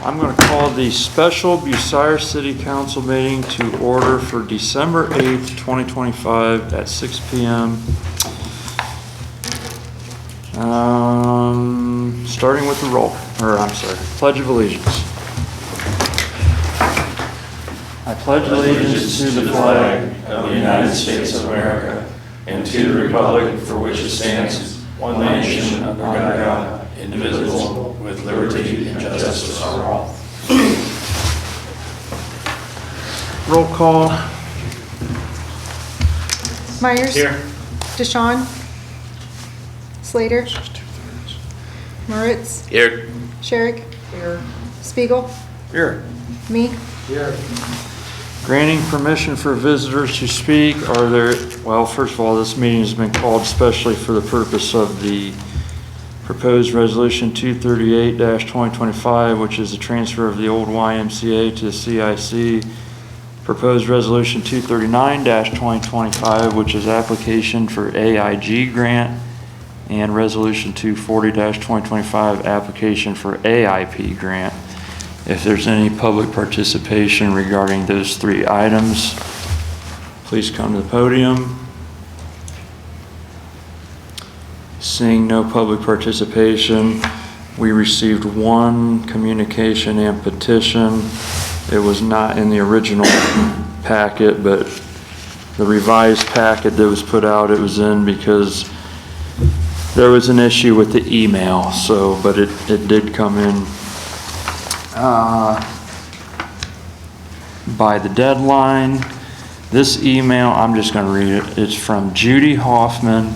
I'm going to call the special Bucyrus City Council meeting to order for December 8th, 2025 at 6 p.m. Starting with the Pledge of Allegiance. I pledge allegiance to the flag of the United States of America and to the republic for which it stands, one nation under God, indivisible, with liberty and justice for all. Roll call. Myers. Here. Deshawn. Slater. Moritz. Here. Sherrick. Here. Spiegel. Here. Me. Here. Granting permission for visitors to speak. Well, first of all, this meeting has been called specially for the purpose of the proposed resolution 238-2025, which is the transfer of the old YMCA to the CIC. Proposed resolution 239-2025, which is application for AIG grant, and resolution 240-2025, application for AIP grant. If there's any public participation regarding those three items, please come to the podium. Seeing no public participation, we received one communication and petition. It was not in the original packet, but the revised packet that was put out, it was in because there was an issue with the email. But it did come in by the deadline. This email, I'm just going to read it. It's from Judy Hoffman.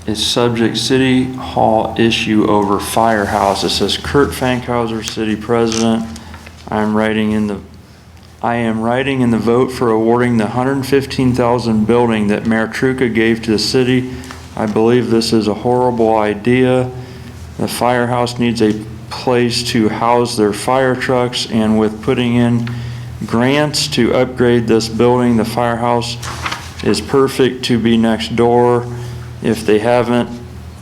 It's subject City Hall issue over firehouse. It says Kurt Fankhauser, City President. I am writing in the vote for awarding the $115,000 building that Mayor Truca gave to the city. I believe this is a horrible idea. The firehouse needs a place to house their fire trucks, and with putting in grants to upgrade this building, the firehouse is perfect to be next door. If they haven't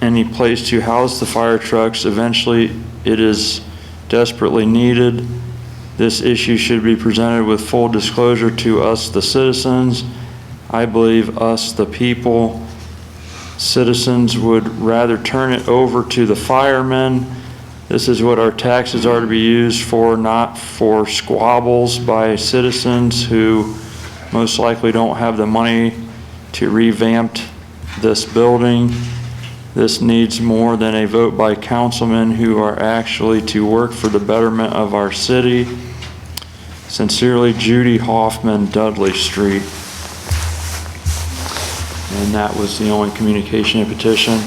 any place to house the fire trucks, eventually it is desperately needed. This issue should be presented with full disclosure to us, the citizens. I believe us, the people, citizens would rather turn it over to the firemen. This is what our taxes are to be used for, not for squabbles by citizens who most likely don't have the money to revamp this building. This needs more than a vote by councilmen who are actually to work for the betterment of our city. Sincerely, Judy Hoffman, Dudley Street. And that was the only communication and petition.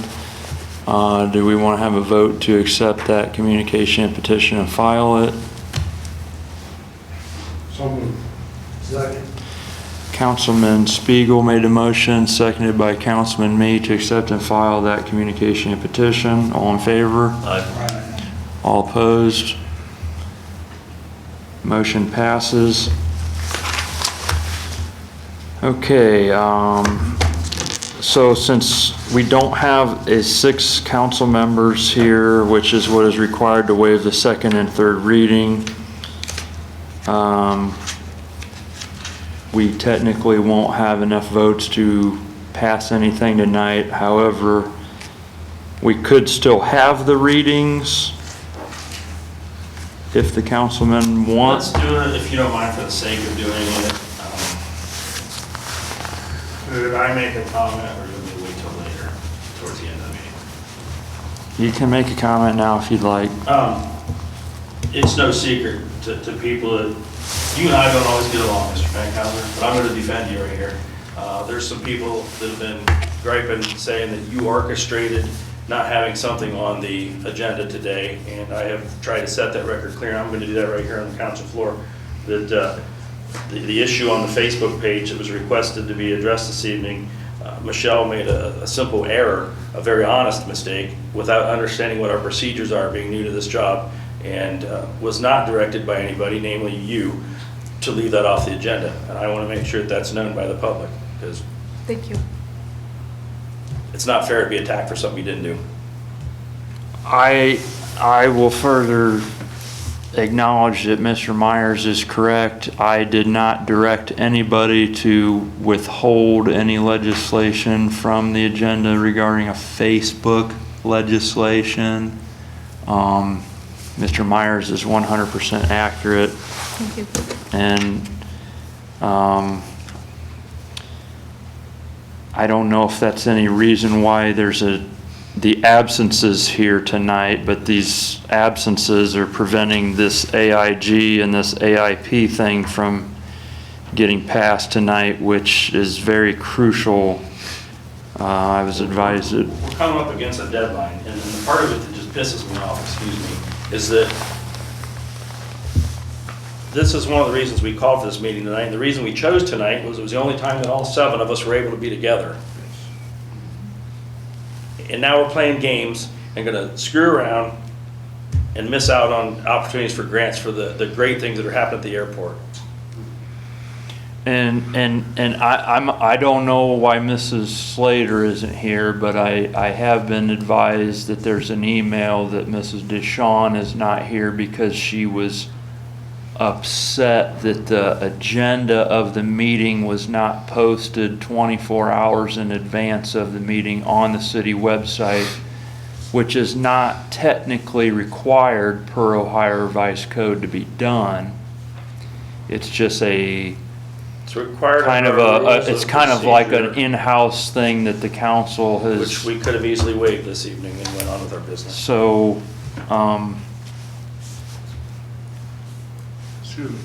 Do we want to have a vote to accept that communication and petition and file it? So moved. Second. Councilman Spiegel made a motion, seconded by Councilman Me, to accept and file that communication and petition. All in favor? Aye. All opposed? Motion passes. Okay, so since we don't have 6 council members here, which is what is required to waive the second and third reading, we technically won't have enough votes to pass anything tonight. However, we could still have the readings if the councilman wants. Let's do it if you don't mind, for the sake of doing it. Did I make a comment, or do we wait till later, towards the end of the meeting? You can make a comment now if you'd like. It's no secret to people that you and I don't always get along, Mr. Fankhauser, but I'm going to defend you right here. There's some people that have been griping, saying that you orchestrated not having something on the agenda today, and I have tried to set that record clear. I'm going to do that right here on the council floor. That the issue on the Facebook page that was requested to be addressed this evening, Michelle made a simple error, a very honest mistake, without understanding what our procedures are, being new to this job, and was not directed by anybody, namely you, to leave that off the agenda. And I want to make sure that that's known by the public, because Thank you. it's not fair to be attacked for something you didn't do. I will further acknowledge that Mr. Myers is correct. I did not direct anybody to withhold any legislation from the agenda regarding a Facebook legislation. Mr. Myers is 100% accurate. Thank you. And I don't know if that's any reason why there's the absences here tonight, but these absences are preventing this AIG and this AIP thing from getting passed tonight, which is very crucial. I was advised that We're coming up against a deadline, and the part of it that just pisses me off, excuse me, is that this is one of the reasons we called for this meeting tonight. And the reason we chose tonight was it was the only time that all 7 of us were able to be together. And now we're playing games and gonna screw around and miss out on opportunities for grants for the great things that are happening at the airport. And I don't know why Mrs. Slater isn't here, but I have been advised that there's an email that Mrs. DeShawn is not here because she was upset that the agenda of the meeting was not posted 24 hours in advance of the meeting on the city website, which is not technically required per Ohio Revised Code to be done. It's just it's required. kind of under our rules it's kind of like an procedure, in-house thing that the council has. which we could have easily waived this evening and went on with our business. So, Excuse me.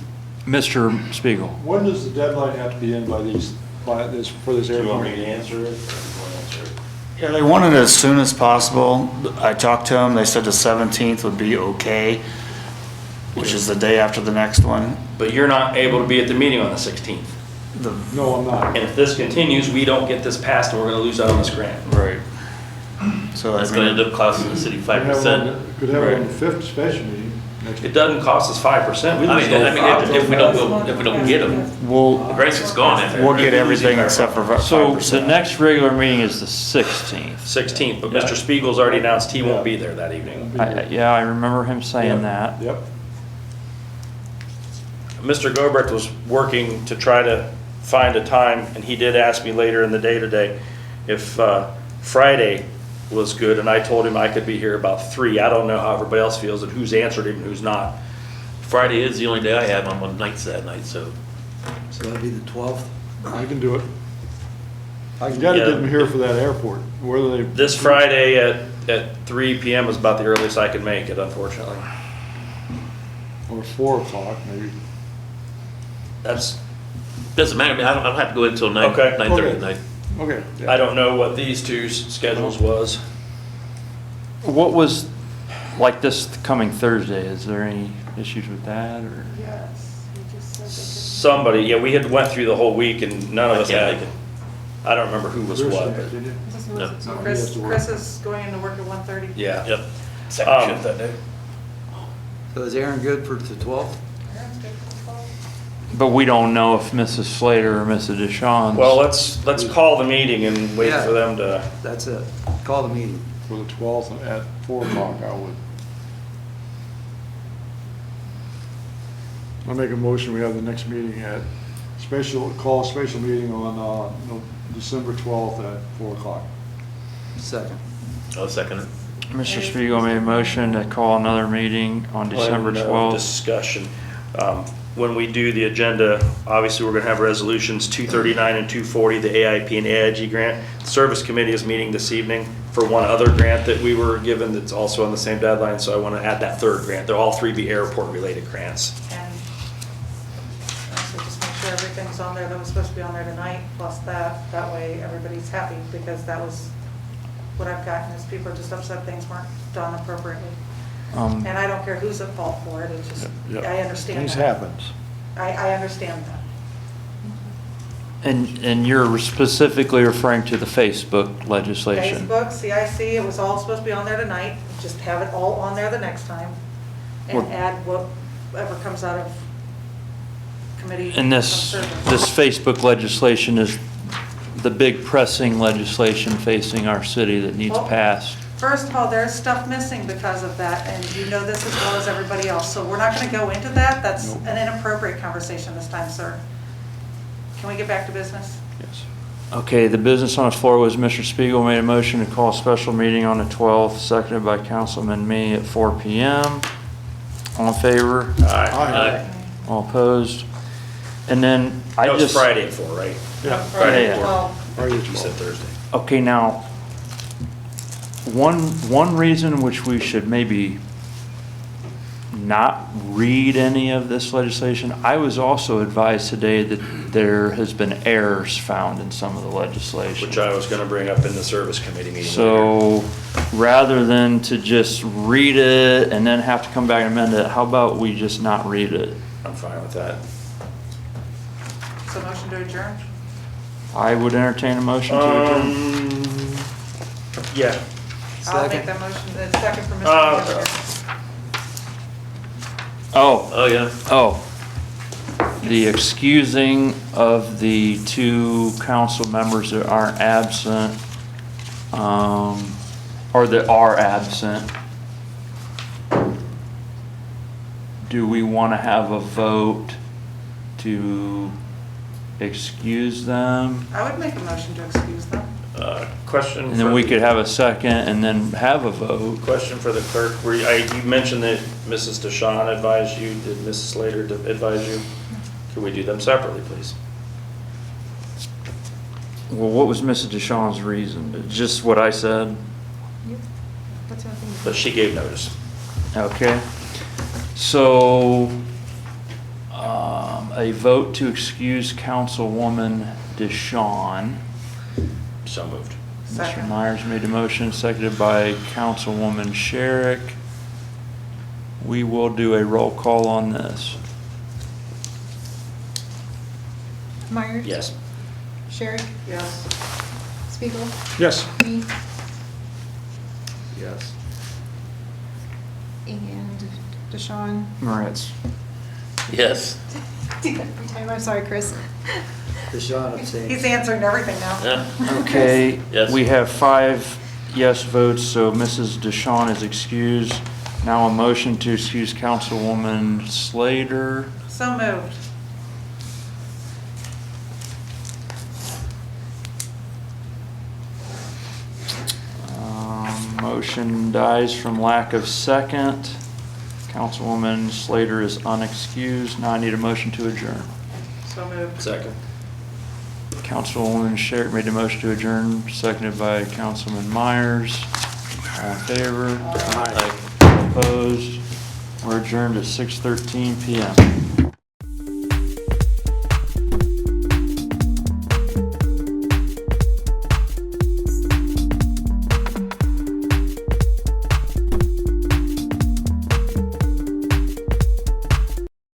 Mr. Spiegel. When does the deadline have to be in for this Do you want me airport? to answer it? Or do you want to answer it? Yeah, they wanted it as soon as possible. I talked to them, they said the 17th would be okay, which is the day after the next one. But you're not able to be at the meeting on the 16th. No, I'm not. And if this continues, we don't get this passed and we're gonna lose out on this grant. Right. So I It's gonna mean, end up costing the city 5%. Could have it on the 5th special meeting next It week. doesn't cost us 5%. We I lose mean, those if we don't get them, the we'll grants is gone after. we'll get everything except for So 5%. the next regular meeting is the 16th. 16th, but Mr. Spiegel's already announced he won't be there that evening. Yeah, I remember him saying that. Yep. Mr. Gobrecht was working to try to find a time, and he did ask me later in the day today if Friday was good, and I told him I could be here about 3. I don't know how everybody else feels and who's answered him and who's not. Friday is the only day I have. I'm on nights that night, so. So that'd be the 12th? I can do it. You gotta get them here for that airport, whether they. This Friday at 3 p.m. is about the earliest I can make it, unfortunately. Or 4 o'clock, maybe. That's, Doesn't matter, I mean, I don't have to go until 9, Okay. 9:30 Okay. at night. Okay. yeah. I don't know what these two's schedules was. What was, like this coming Thursday, is there any issues with that or? Yes, you just said Somebody, yeah, we had went through the whole week and none of us I can't had. make it. I don't remember who was what, Thursday, but didn't you? No. So He has to work. Chris is going into work at 1:30? yeah. Yep. Second shift that day. So is Aaron good for the 12th? But we don't know if Mrs. Slater or Mrs. DeShawn's. Well, let's call the meeting and wait Yeah. for them to, That's it. Call the meeting. For the 12th at 4 o'clock, I would. I'll make a motion, we have the next meeting at call a special meeting on December 12th at 4 o'clock. Second. I'll second it. Mr. Spiegel made a motion to call another meeting on December and, 12th. discussion. When we do the agenda, obviously, we're gonna have resolutions 239 and 240, the AIP and AIG grant. The Service Committee is meeting this evening for one other grant that we were given that's also on the same deadline, so I wanna add that third grant. They'll all 3 be airport-related grants. And also just make sure everything's on there that was supposed to be on there tonight, plus that way everybody's happy, because that was what I've gotten, is people are just upset things weren't done appropriately. And I don't care who's at fault for it, it's just, Yep. I understand that. Things happens. I understand that. And you're specifically referring to the Facebook legislation? Facebook, CIC, it was all supposed to be on there tonight, just have it all on there the next time, Well- and add whatever comes out of committee. And this service. Facebook legislation is the big pressing legislation facing our city that needs Well- passed. First of all, there's stuff missing because of that, and you know this as well as everybody else, so we're not gonna go into that. That's an inappropriate conversation this time, sir. Can we get back to business? Yes. Okay, the business on the floor was Mr. Spiegel made a motion to call a special meeting on the 12th, seconded by Councilman Me at 4 PM. All in favor? Aye. All opposed? And then I That was just. Friday at 4, right? Yeah. Friday Yeah. at 4. Well, Friday the You said 12th. Thursday. Okay, now, one reason which we should maybe not read any of this legislation, I was also advised today that there has been errors found in some of the legislation. Which I was gonna bring up in the service committee meeting later. So, rather than to just read it and then have to come back and amend it, how about we just not read it? I'm fine with that. so motion to adjourn? I would entertain a motion to adjourn. Yeah. I'll make Second. that motion, the second for Mr. Uh, Miller. Oh, Oh, yeah. oh. The excusing of the two council members that aren't absent, or that are absent. Do we want to have a vote to excuse them? I would make a motion to excuse them. Question. And then for- we could have a second and then have a vote. Question for the clerk. You mentioned that Mrs. DeShawn advised you. Did Mrs. Slater advise you? Can we do them separately, please? Well, what was Mrs. DeShawn's reason? Just what I said? What's your thing? But she gave notice. Okay. So, a vote to excuse Councilwoman DeShawn. So moved. Mr. Second. Myers made the motion, seconded by Councilwoman Sherrick. We will do a roll call on this. Myers? Yes. Sherrick? Yes. Spiegel? Yes. Me? Yes. And Deshawn? Moritz. Yes. Every time, I'm sorry, Chris. Deshawn abstains. He's answering everything now. Yeah. Okay, Yes. we have 5 yes votes, so Mrs. DeShawn is excused. Now a motion to excuse Councilwoman Slater. So moved. Motion dies from lack of second. Councilwoman Slater is unexcused. Now I need a motion to adjourn. So moved. Second. Councilwoman Sherrick made the motion to adjourn, seconded by Councilman Myers. All in favor? Aye. All opposed? We're adjourned at 6:13 PM.